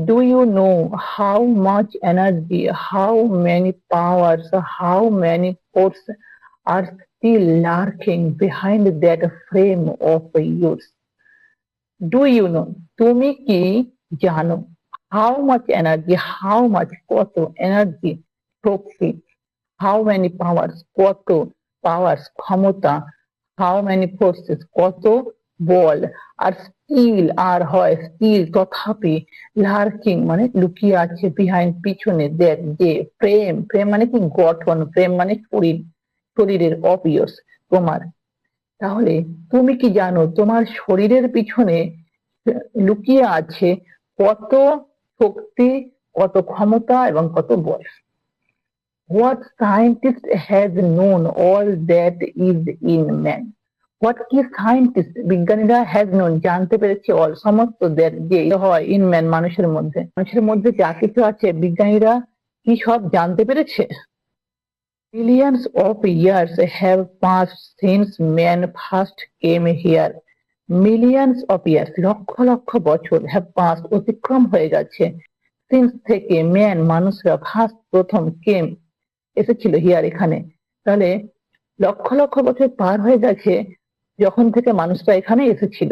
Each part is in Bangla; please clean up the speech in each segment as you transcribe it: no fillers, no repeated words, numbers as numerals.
Do you know how much energy, how many powers, how many forces are still lurking behind that frame of yours? Do you know? তুমি কি জানো? How much energy, how much কত energy, Shakti, how many powers কত powers ক্ষমতা, how many forces কত বল, আর স্টিল আর হয় স্টিল তথাপি, লার্কিং মানে লুকিয়ে আছে, বিহাইন্ড পিছনে, দ্যাট যে ফ্রেম, ফ্রেম মানে কি গঠন, ফ্রেম মানে শরীর, শরীরের অফ ইয়ার্স তোমার। তাহলে তুমি কি জানো তোমার শরীরের পিছনে লুকিয়ে আছে কত শক্তি, কত ক্ষমতা এবং কত বল? What scientist has known all that is in man? What কি সায়েন্টিস্ট বিজ্ঞানীরা হ্যাজ নোন জানতে পেরেছে অল সমস্ত দ্যাট যে হয় ইন ম্যান মানুষের মধ্যে, মানুষের মধ্যে যা কিছু আছে বিজ্ঞানীরা কি সব জানতে পেরেছে? Millions of years have passed since man first came here. Millions of years, lakh lakh বছর have passed, অতিক্রম হয়ে গেছে, since থেকে man মানুষরা ফার্স্ট প্রথম came এসেছিল হিয়ার এখানে। তাহলে লক্ষ লক্ষ বছর পার হয়ে গেছে যখন থেকে মানুষরা এখানে এসেছিল।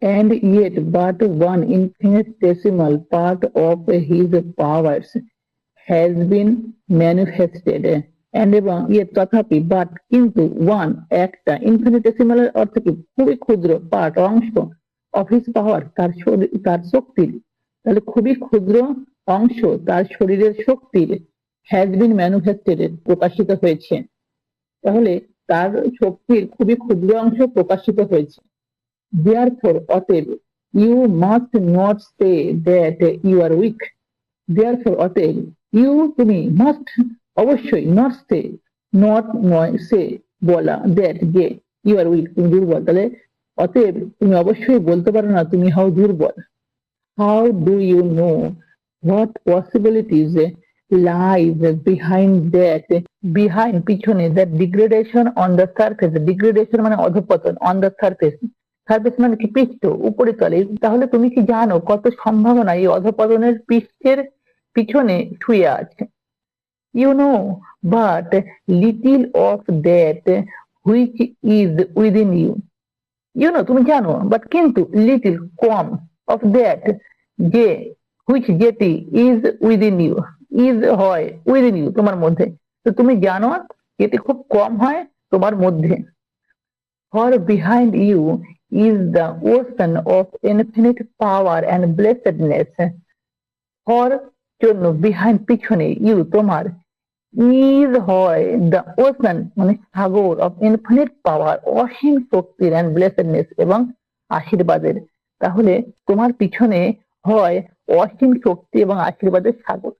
And yet but one infinitesimal part of his powers has been manifested. And এবং তথাপি বাট কিন্তু ওয়ান একটা, ইনফিনিটেসিমাল এর অর্থ কি খুবই ক্ষুদ্র, পার্ট অংশ, অফ হিজ পাওয়ার তার শক্তির, তাহলে খুবই ক্ষুদ্র অংশ তার শরীরের শক্তির, হ্যাজ বিন ম্যানিফেস্টেড প্রকাশিত হয়েছে। তাহলে তার শক্তির খুবই ক্ষুদ্র অংশ প্রকাশিত হয়েছে। Therefore অতএব you must not say that you are weak. Therefore অতএব you তুমি must অবশ্যই, not say not নয় say বলা, that যে you are weak তুমি দুর্বল। তাহলে অতএব তুমি অবশ্যই বলতে পারো না তুমি হও দুর্বল। How do you know what possibilities lies behind that, behind পিছনে, that degradation on the surface, degradation মানে অধঃপতন, on the surface, সার্ফেস মানে কি পৃষ্ঠ, উপরিতলে। তাহলে তুমি কি জানো কত সম্ভাবনা এই অধঃপতনের পৃষ্ঠের পিছনে শুয়ে আছে? You know but little of that which is within you. You know তুমি জানো, বাট কিন্তু লিটল কম, of that যে, which যেটি, is within you, is হয় within you তোমার মধ্যে। তো তুমি জানো যেটি খুব কম হয় তোমার মধ্যে। For behind you is the ocean of infinite power and blessedness. For জন্য, behind পিছনে, you তোমার, is হয় the ocean মানে সাগর, of infinite power অসীম শক্তির, and blessedness এবং আশীর্বাদের। তাহলে তোমার পিছনে হয় অসীম শক্তি এবং আশীর্বাদের সাগর।